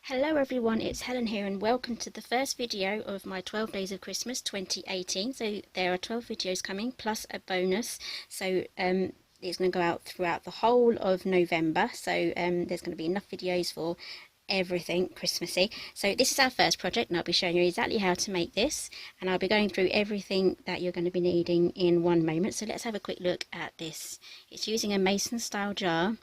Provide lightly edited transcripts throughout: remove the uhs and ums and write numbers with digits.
Hello everyone, it's Helen here and welcome to the first video of my 12 Days of Christmas 2018. So there are 12 videos coming plus a bonus. So it's going to go out throughout the whole of November. So there's going to be enough videos for everything Christmassy. So this is our first project and I'll be showing you exactly how to make this. And I'll be going through everything that you're going to be needing in one moment. So let's have a quick look at this. It's using a mason style jar.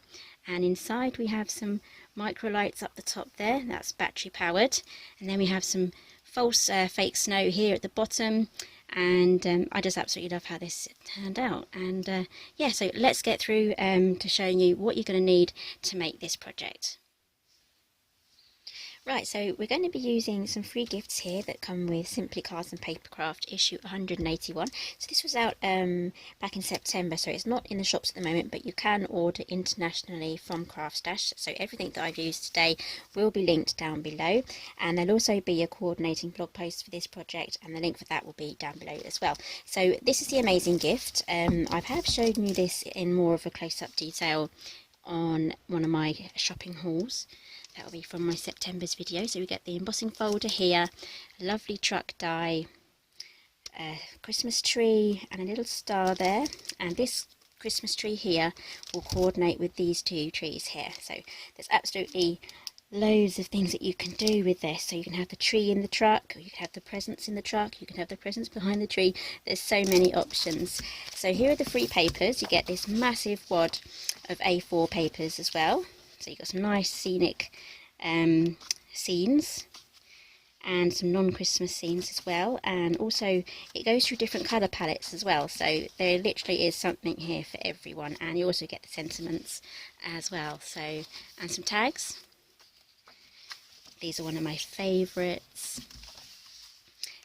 And inside we have some micro lights up the top there, that's battery powered, and then we have some false fake snow here at the bottom, and I just absolutely love how this turned out. And yeah, so let's get through to showing you what you're going to need to make this project. Right, so we're going to be using some free gifts here that come with Simply Cards and Papercraft issue 181. So this was out back in September, so it's not in the shops at the moment, but you can order internationally from Craft Stash. So everything that I've used today will be linked down below, and there'll also be a coordinating blog post for this project, and the link for that will be down below as well. So this is the amazing gift. I have shown you this in more of a close-up detail on one of my shopping hauls. That will be from my September's video. So we get the embossing folder here, a lovely truck die, a Christmas tree and a little star there, and this Christmas tree here will coordinate with these two trees here. So there's absolutely loads of things that you can do with this. So you can have the tree in the truck, or you can have the presents in the truck, you can have the presents behind the tree. There's so many options. So here are the free papers. You get this massive wad of A4 papers as well. So you've got some nice scenic scenes and some non-Christmas scenes as well, and also it goes through different colour palettes as well, so there literally is something here for everyone. And you also get the sentiments as well, so, and some tags. These are one of my favourites.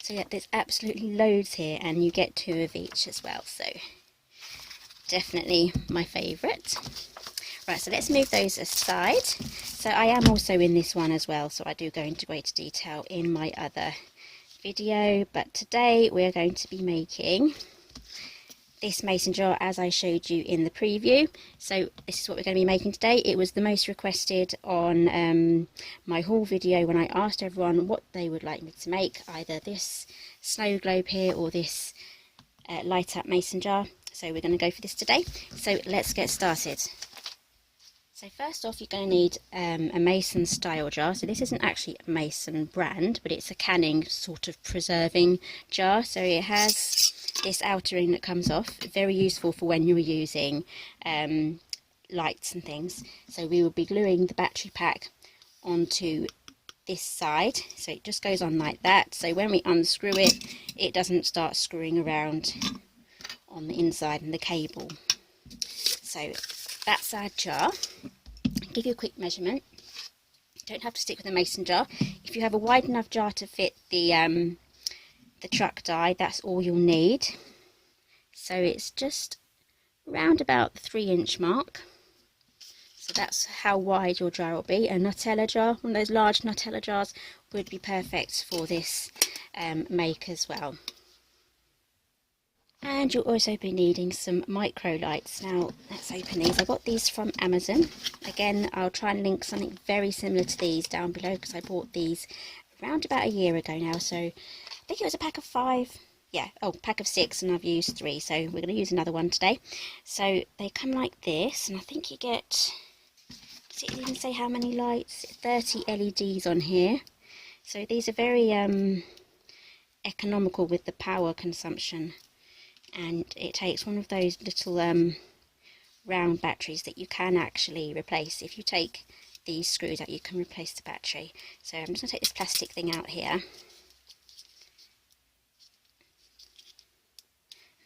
So yeah, there's absolutely loads here, and you get 2 of each as well, so definitely my favourite. Right, so let's move those aside. So I am also in this one as well, so I do go into greater detail in my other video, but today we're going to be making this mason jar as I showed you in the preview. So this is what we're going to be making today. It was the most requested on my haul video when I asked everyone what they would like me to make, either this snow globe here or this light up mason jar. So we're going to go for this today. So let's get started. So first off, you're going to need a mason style jar. So this isn't actually a mason brand, but it's a canning sort of preserving jar. So it has this outer ring that comes off, very useful for when you're using lights and things. So we will be gluing the battery pack onto this side, so it just goes on like that. So when we unscrew it, it doesn't start screwing around on the inside and the cable. So that's our jar. I'll give you a quick measurement. You don't have to stick with a mason jar. If you have a wide enough jar to fit the truck die, that's all you'll need. So it's just round about the 3-inch mark. So that's how wide your jar will be. A Nutella jar, one of those large Nutella jars, would be perfect for this make as well. And you'll also be needing some micro lights. Now let's open these. I got these from Amazon. Again, I'll try and link something very similar to these down below, because I bought these around about a year ago now. So I think it was a pack of 5. Yeah, oh, pack of 6, and I've used 3. So we're going to use another one today. So they come like this, and I think you get, does it even say how many lights? 30 LEDs on here. So these are very economical with the power consumption. And it takes one of those little round batteries that you can actually replace. If you take these screws out, you can replace the battery. So I'm just going to take this plastic thing out here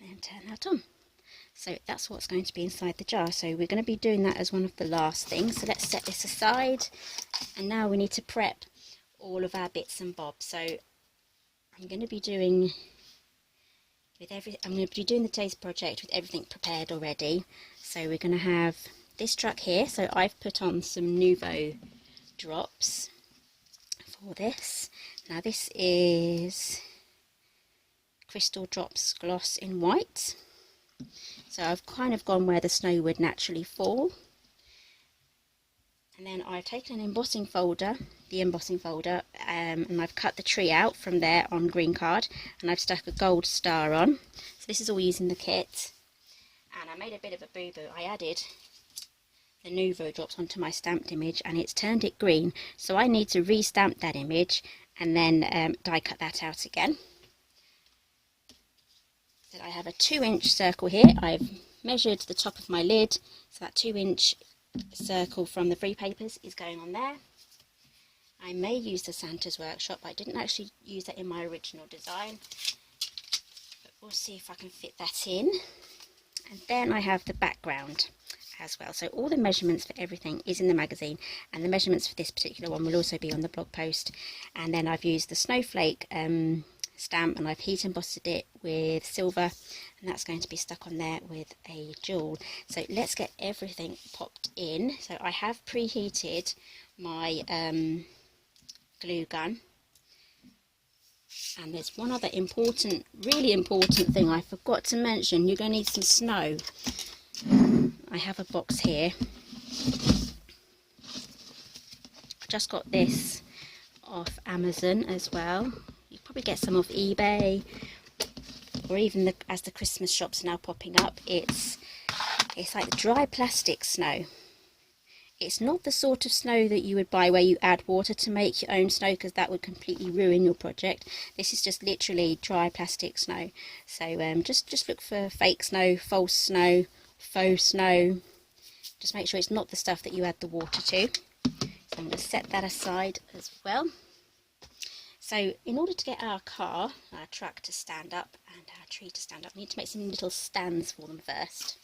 and turn that on. So that's what's going to be inside the jar. So we're going to be doing that as one of the last things. So let's set this aside, and now we need to prep all of our bits and bobs. So I'm going to be doing I'm going to be doing the today's project with everything prepared already. So we're going to have this truck here. So I've put on some Nuvo drops for this. Now this is Crystal Drops Gloss in white. So I've kind of gone where the snow would naturally fall. And then I've taken an embossing folder, and I've cut the tree out from there on green card, and I've stuck a gold star on. So this is all using the kit. And I made a bit of a boo-boo. I added the Nuvo drops onto my stamped image and it's turned it green. So I need to re-stamp that image and then die cut that out again. So I have a 2-inch circle here. I've measured the top of my lid. So that 2-inch circle from the free papers is going on there. I may use the Santa's Workshop. I didn't actually use that in my original design. But we'll see if I can fit that in. And then I have the background as well. So all the measurements for everything is in the magazine, and the measurements for this particular one will also be on the blog post. And then I've used the snowflake stamp, and I've heat embossed it with silver, and that's going to be stuck on there with a jewel. So let's get everything popped in. So I have preheated my glue gun. And there's one other important, really important thing I forgot to mention. You're going to need some snow. I have a box here. I just got this off Amazon as well. You probably get some off eBay, or even as the Christmas shops are now popping up. It's like dry plastic snow. It's not the sort of snow that you would buy where you add water to make your own snow, because that would completely ruin your project. This is just literally dry plastic snow. So just look for fake snow, false snow, faux snow. Just make sure it's not the stuff that you add the water to. So I'm going to set that aside as well. So in order to get our truck to stand up and our tree to stand up, we need to make some little stands for them first.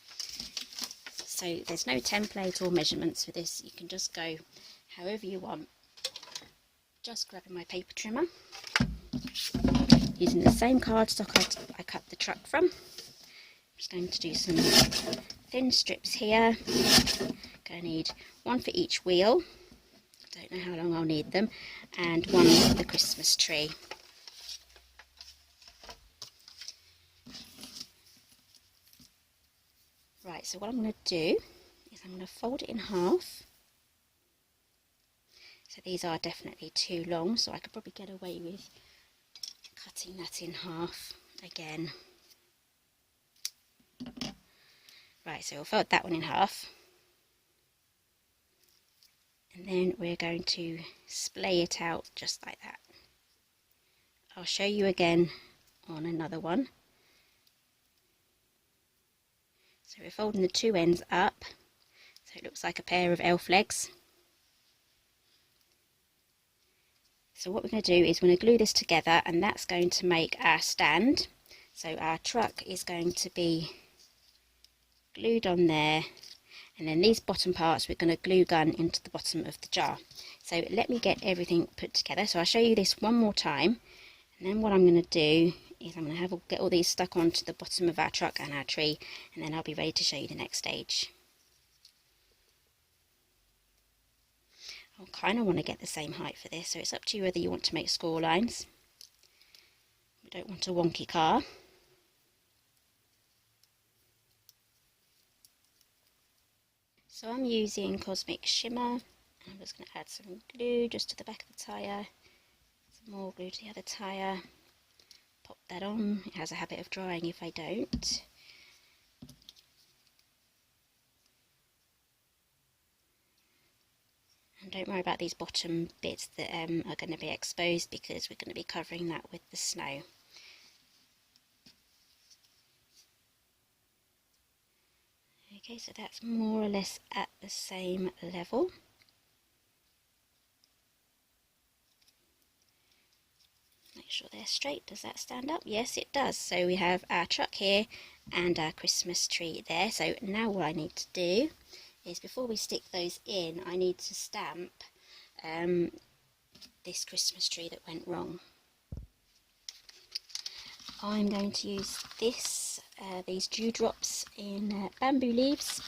So there's no template or measurements for this. You can just go however you want. Just grabbing my paper trimmer, using the same cardstock I cut the truck from. I'm just going to do some thin strips here. Going to need one for each wheel. Don't know how long I'll need them, and one for the Christmas tree. Right, so what I'm going to do is I'm going to fold it in half. So these are definitely too long, so I could probably get away with cutting that in half again. Right, so we'll fold that one in half. And then we're going to splay it out just like that. I'll show you again on another one. So we're folding the two ends up, so it looks like a pair of elf legs. So what we're going to do is we're going to glue this together, and that's going to make our stand. So our truck is going to be glued on there, and then these bottom parts we're going to glue gun into the bottom of the jar. So let me get everything put together. So I'll show you this one more time, and then what I'm going to do is I'm going to get all these stuck onto the bottom of our truck and our tree, and then I'll be ready to show you the next stage. I kind of want to get the same height for this, so it's up to you whether you want to make score lines. We don't want a wonky car. So I'm using Cosmic Shimmer. I'm just going to add some glue just to the back of the tyre, some more glue to the other tyre. Pop that on. It has a habit of drying if I don't. And don't worry about these bottom bits that are going to be exposed, because we're going to be covering that with the snow. Okay, so that's more or less at the same level. Make sure they're straight. Does that stand up? Yes, it does. So we have our truck here and our Christmas tree there. So now what I need to do is, before we stick those in, I need to stamp this Christmas tree that went wrong. I'm going to use these dewdrops in bamboo leaves.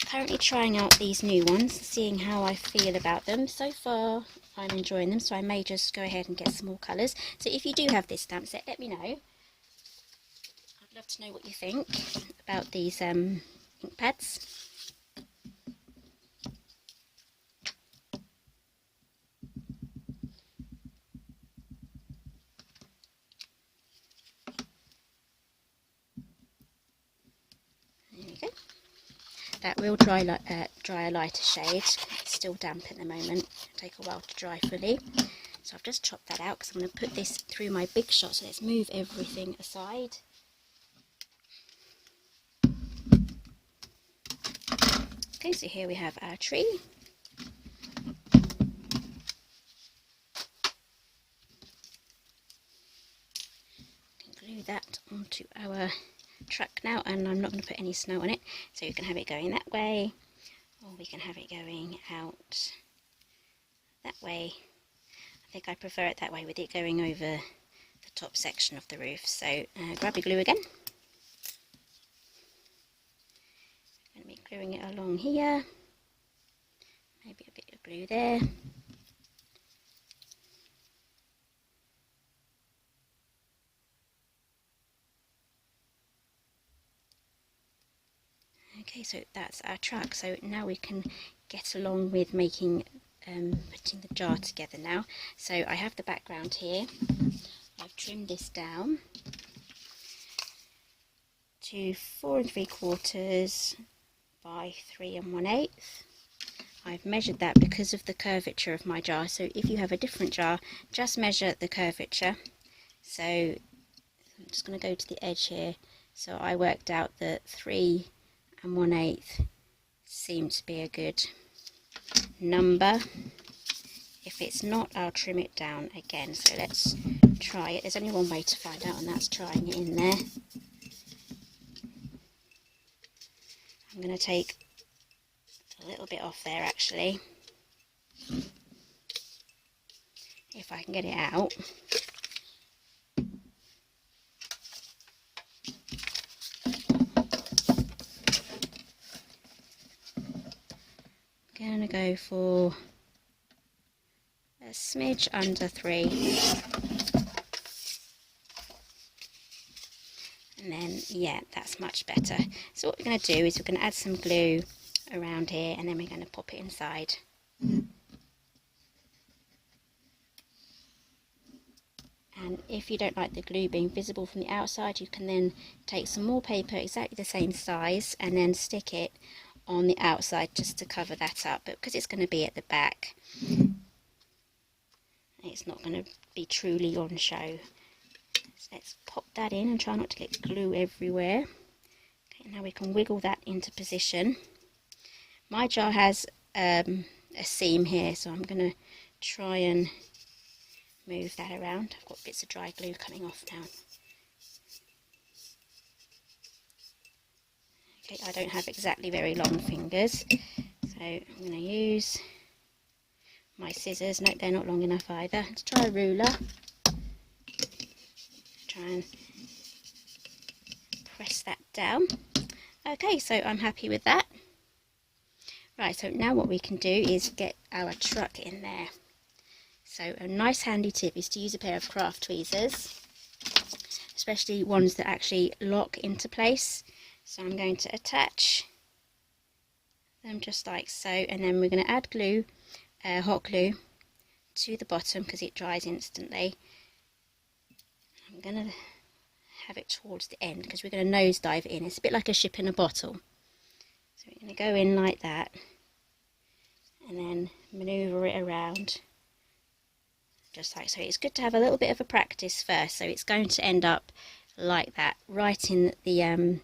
Currently trying out these new ones, seeing how I feel about them. So far I'm enjoying them, so I may just go ahead and get some more colours. So if you do have this stamp set, let me know. I'd love to know what you think about these ink pads. that will dry a lighter shade. It's still damp at the moment. It'll take a while to dry fully. So I've just chopped that out because I'm going to put this through my big shot. So let's move everything aside. Okay, so here we have our tree. Glue that onto our truck now, and I'm not going to put any snow on it, so you can have it going that way, or we can have it going out that way. I think I prefer it that way, with it going over the top section of the roof. So grab your glue again. I'm going to be gluing it along here, maybe a bit of glue there. Okay, so that's our truck. So now we can get along with making, putting the jar together now. So I have the background here. I've trimmed this down to 4 3/4 by 3 1/8. I've measured that because of the curvature of my jar. So if you have a different jar, just measure the curvature. So I'm just going to go to the edge here. So I worked out that 3 1/8 seems to be a good number. If it's not, I'll trim it down again. So let's try it. There's only one way to find out, and that's trying it in there. I'm going to take a little bit off there actually, if I can get it out. I'm going to go for a smidge under 3, and then yeah, that's much better. So what we're going to do is we're going to add some glue around here, and then we're going to pop it inside. And if you don't like the glue being visible from the outside, you can then take some more paper exactly the same size and then stick it on the outside just to cover that up. But because it's going to be at the back, it's not going to be truly on show. So let's pop that in and try not to get glue everywhere. Okay, now we can wiggle that into position. My jar has a seam here, so I'm going to try and move that around. I've got bits of dry glue coming off now. Okay, I don't have exactly very long fingers, so I'm going to use my scissors. Nope, they're not long enough either. Let's try a ruler. Try and press that down. Okay, so I'm happy with that. Right, so now what we can do is get our truck in there. So a nice handy tip is to use a pair of craft tweezers, especially ones that actually lock into place. So I'm going to attach them just like so, and then we're going to add glue, hot glue, to the bottom because it dries instantly. I'm going to have it towards the end because we're going to nosedive in. It's a bit like a ship in a bottle. So we're going to go in like that and then manoeuvre it around just like so. It's good to have a little bit of a practice first. So it's going to end up like that, right in the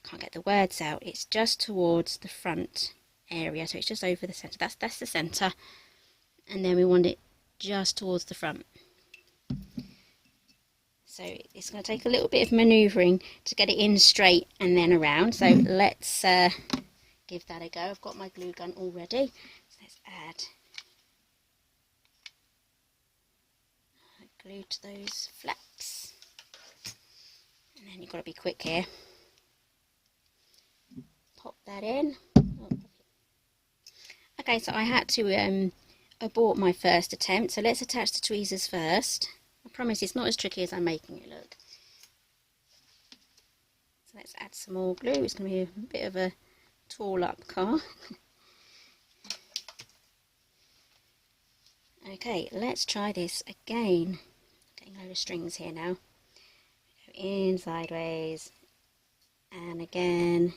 can't get the words out. It's just towards the front area, so it's just over the centre. That's the centre, and then we want it just towards the front. So it's going to take a little bit of manoeuvring to get it in straight and then around. So let's give that a go. I've got my glue gun all ready. So let's add glue to those flaps. And then you've got to be quick here. Pop that in. Okay, so I had to abort my first attempt. So let's attach the tweezers first. I promise it's not as tricky as I'm making it look. So let's add some more glue. It's going to be a bit of a tall up car. Okay, let's try this again. Getting a load of strings here now. Go in sideways, and again.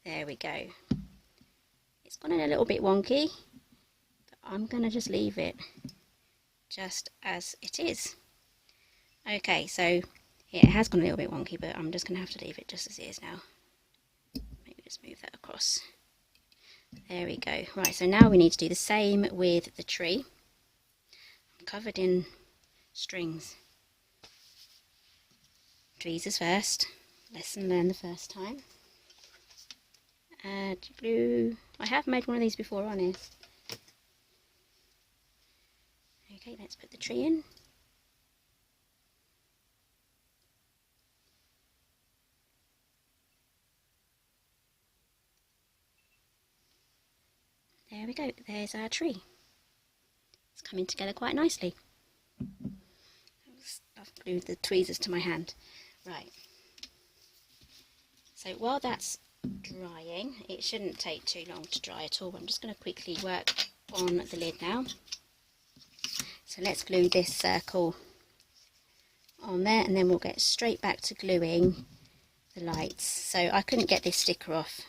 There we go. It's gone in a little bit wonky, but I'm going to just leave it just as it is. Okay, so yeah, it has gone a little bit wonky, but I'm just going to have to leave it just as it is now. Maybe just move that across. There we go. Right, so now we need to do the same with the tree. I'm covered in strings. Tweezers first. Lesson learned the first time. Add glue. I have made one of these before on it. Okay, let's put the tree in. There we go, there's our tree. It's coming together quite nicely. I've glued the tweezers to my hand. Right. So while that's drying, it shouldn't take too long to dry at all. I'm just going to quickly work on the lid now. So let's glue this circle on there, and then we'll get straight back to gluing the lights. So I couldn't get this sticker off.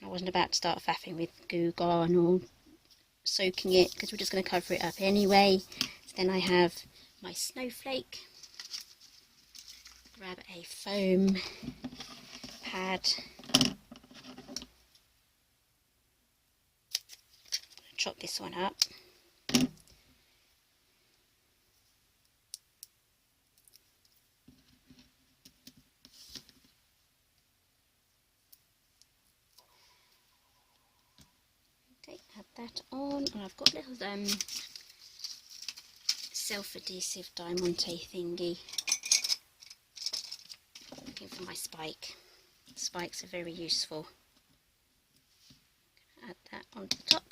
I wasn't about to start faffing with Goo Gone or soaking it, because we're just going to cover it up anyway. So then I have my snowflake. Grab a foam pad. Chop this one up. Okay, add that on, and I've got little self-adhesive Diamante thingy. Looking for my spike. Spikes are very useful. Add that onto the top.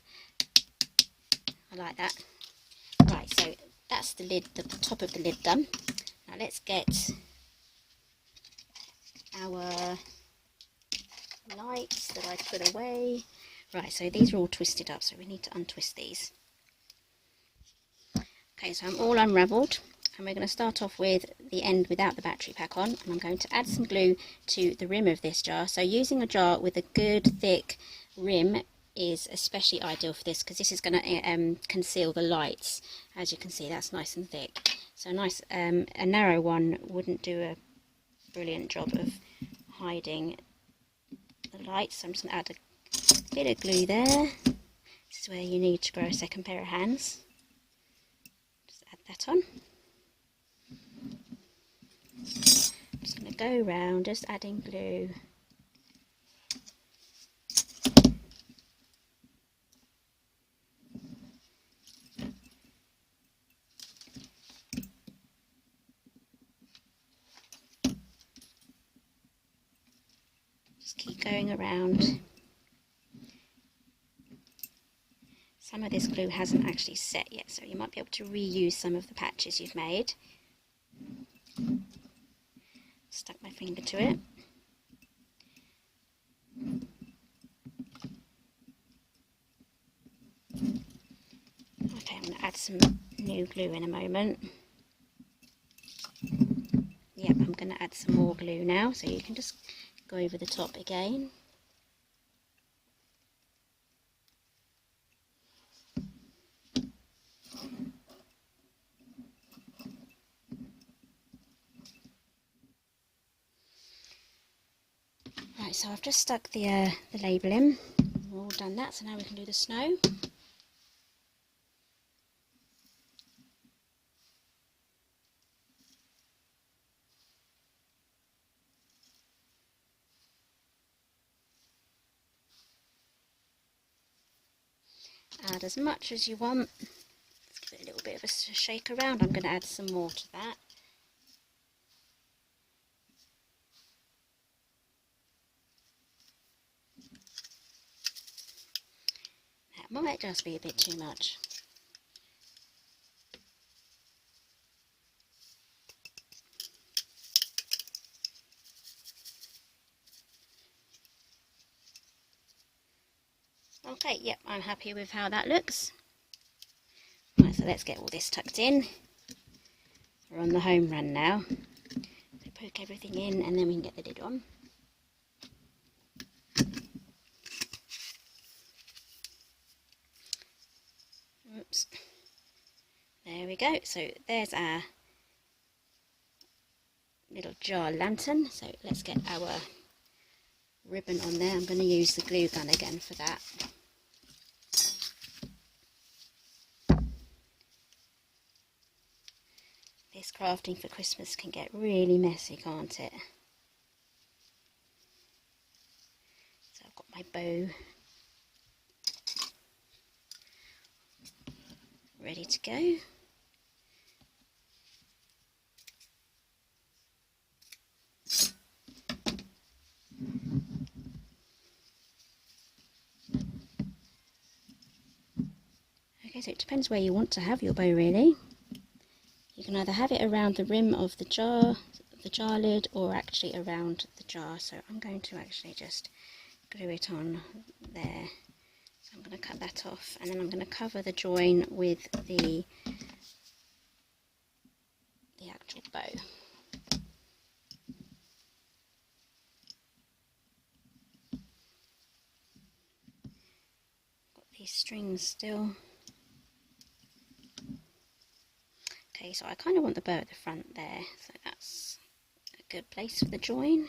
I like that. Right, so that's the lid, the top of the lid done. Now let's get our lights that I put away. Right, so these are all twisted up, so we need to untwist these. Okay, so I'm all unravelled, and we're going to start off with the end without the battery pack on, and I'm going to add some glue to the rim of this jar. So using a jar with a good thick rim is especially ideal for this, because this is going to conceal the lights. As you can see, that's nice and thick. So a narrow one wouldn't do a brilliant job of hiding the lights. So I'm just going to add a bit of glue there. This is where you need to grow a second pair of hands. Just add that on. I'm just going to go around, just adding glue. Just keep going around. Some of this glue hasn't actually set yet, so you might be able to reuse some of the patches you've made. Stuck my finger to it. Okay, I'm going to add some new glue in a moment. Yep, I'm going to add some more glue now, so you can just go over the top again. Right, so I've just stuck the label in. We're all done that, so now we can do the snow. Add as much as you want. Let's give it a little bit of a shake around. I'm going to add some more to that. That might just be a bit too much. Okay, yep, I'm happy with how that looks. Right, so let's get all this tucked in. We're on the home run now. soak everything in, and then we can get the lid on. Oops. There we go. So there's our little jar lantern. So let's get our ribbon on there. I'm going to use the glue gun again for that. This crafting for Christmas can get really messy, can't it? So I've got my bow ready to go. Okay, so it depends where you want to have your bow really. You can either have it around the rim of the jar lid, or actually around the jar. So I'm going to actually just glue it on there. So I'm going to cut that off, and then I'm going to cover the join with the actual bow. Got these strings still. Okay, so I kind of want the bow at the front there, so that's a good place for the join.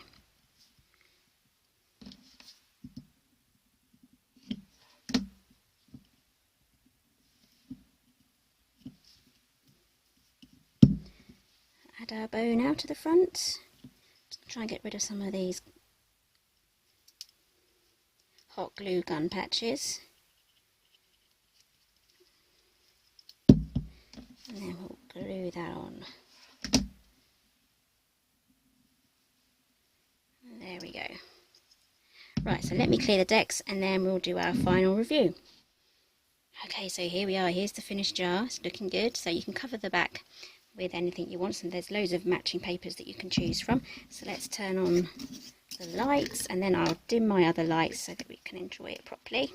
Add our bow now to the front. Just try and get rid of some of these hot glue gun patches. And then we'll glue that on. There we go. Right, so let me clear the decks and then we'll do our final review. Okay, so here we are. Here's the finished jar. It's looking good. So you can cover the back with anything you want, and there's loads of matching papers that you can choose from. So let's turn on the lights, and then I'll dim my other lights so that we can enjoy it properly.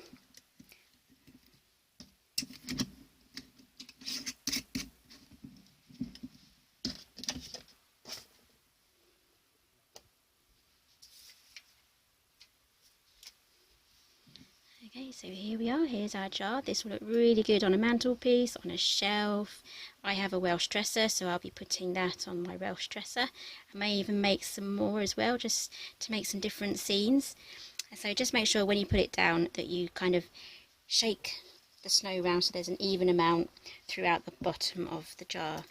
Okay, so here we are. Here's our jar. This will look really good on a mantelpiece, on a shelf. I have a Welsh dresser, so I'll be putting that on my Welsh dresser. I may even make some more as well, just to make some different scenes. So just make sure when you put it down that you kind of shake the snow around so there's an even amount throughout the bottom of the jar.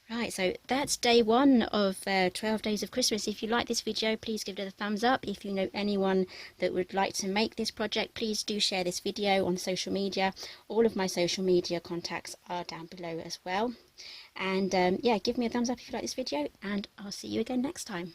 Right, so that's day 1 of 12 Days of Christmas. If you like this video, please give it a thumbs up. If you know anyone that would like to make this project, please do share this video on social media. All of my social media contacts are down below as well. And yeah, give me a thumbs up if you like this video, and I'll see you again next time.